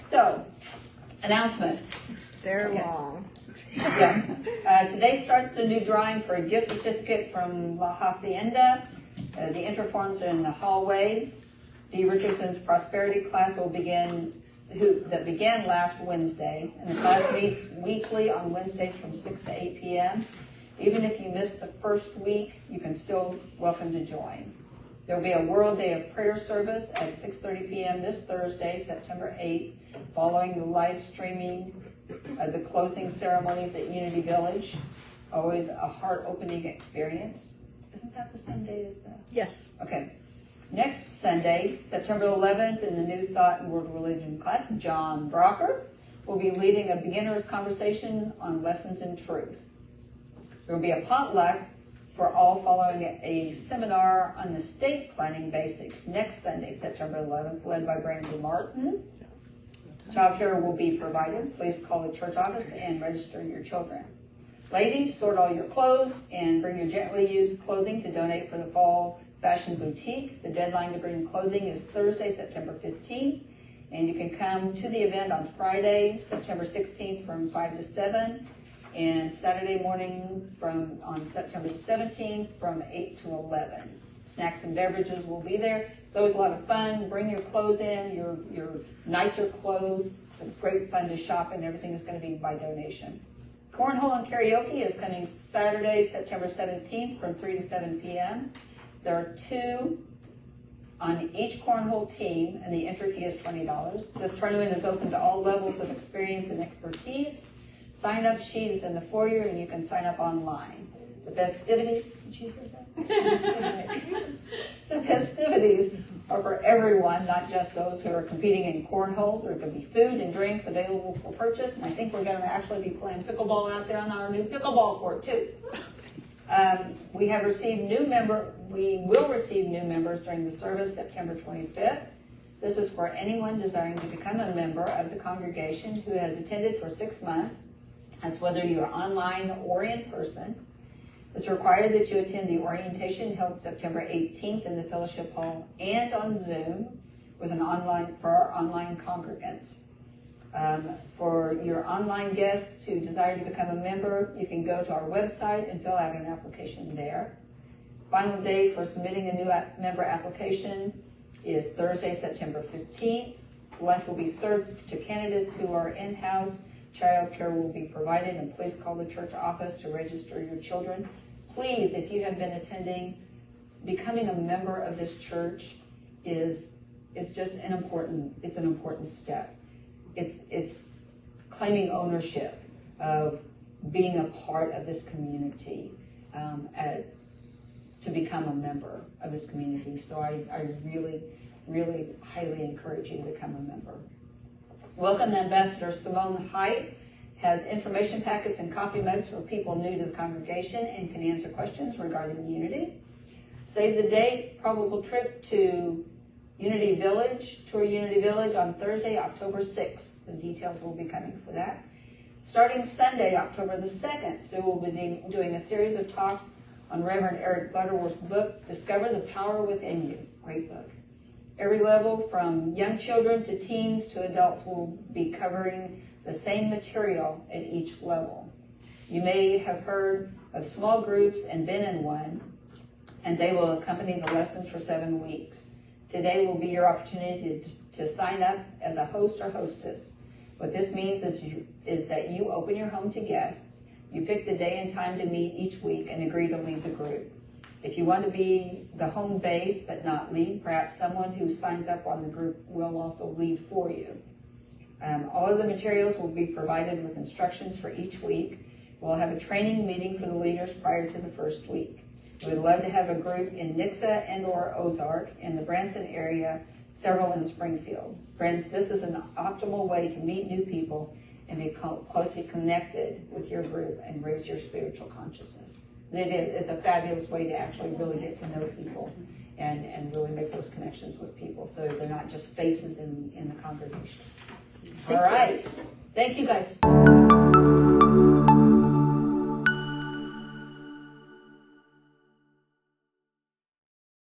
so announcements. They're long. Yes. Today starts the new drawing for a gift certificate from La Hacienda. The entry forms are in the hallway. Dee Richardson's prosperity class that began last Wednesday, and the class meets weekly on Wednesdays from 6 to 8 p.m. Even if you missed the first week, you can still welcome to join. There will be a World Day of Prayer service at 6:30 p.m. this Thursday, September 8th, following the live streaming of the closing ceremonies at Unity Village. Always a heart-opening experience. Isn't that the same day as that? Yes. Okay. Next Sunday, September 11th, in the New Thought and World Religion class, John Brocker will be leading a beginner's conversation on lessons in truth. There will be a potluck for all following a seminar on estate planning basics next Sunday, September 11th, led by Brandon Martin. Childcare will be provided. Please call the church office and register your children. Ladies, sort all your clothes and bring your gently used clothing to donate for the Fall Fashion Boutique. The deadline to bring clothing is Thursday, September 15th, and you can come to the event on Friday, September 16th from 5 to 7, and Saturday morning on September 17th from 8 to 11. Snacks and beverages will be there. It's always a lot of fun. Bring your clothes in, your nicer clothes. It's great fun to shop, and everything is going to be by donation. Cornhole and karaoke is coming Saturday, September 17th from 3 to 7 p.m. There are 2 on each cornhole team, and the entry fee is $20. This tournament is open to all levels of experience and expertise. Sign-up sheet is in the foyer, and you can sign up online. The festivities, did you hear that? The festivities are for everyone, not just those who are competing in cornhole. There can be food and drinks available for purchase, and I think we're going to actually be playing pickleball out there on our new pickleball court too. We will receive new members during the service September 25th. This is for anyone desiring to become a member of the congregation who has attended for 6 months. That's whether you are online or in person. It's required that you attend the orientation held September 18th in the Fellowship Hall and on Zoom for our online congregants. For your online guests who desire to become a member, you can go to our website and fill out an application there. Final day for submitting a new member application is Thursday, September 15th. Lunch will be served to candidates who are in-house. Child care will be provided, and please call the church office to register your children. Please, if you have been attending, becoming a member of this church is just an important step. It's claiming ownership of being a part of this community, to become a member of this community. So I really, really highly encourage you to become a member. Welcome Ambassador Simone Height has information packets and coffee mugs for people new to the congregation and can answer questions regarding Unity. Save the date, probable trip to Unity Village, tour Unity Village on Thursday, October 6th. The details will be coming for that. Starting Sunday, October the 2nd, so we'll be doing a series of talks on Reverend Eric Butterworth's book, Discover the Power Within You. Great book. Every level from young children to teens to adults will be covering the same material at each level. You may have heard of small groups and been in one, and they will accompany the lessons for 7 weeks. Today will be your opportunity to sign up as a host or hostess. What this means is that you open your home to guests, you pick the day and time to meet each week, and agree to lead the group. If you want to be the home base but not lead, perhaps someone who signs up on the group will also lead for you. All of the materials will be provided with instructions for each week. We'll have a training meeting for the leaders prior to the first week. We would love to have a group in Nixa and or Ozark, in the Branson area, several in Springfield. Friends, this is an optimal way to meet new people and be closely connected with your group and raise your spiritual consciousness. It's a fabulous way to actually really get to know people and really make those connections with people so they're not just faces in the congregation. All right. Thank you guys so much.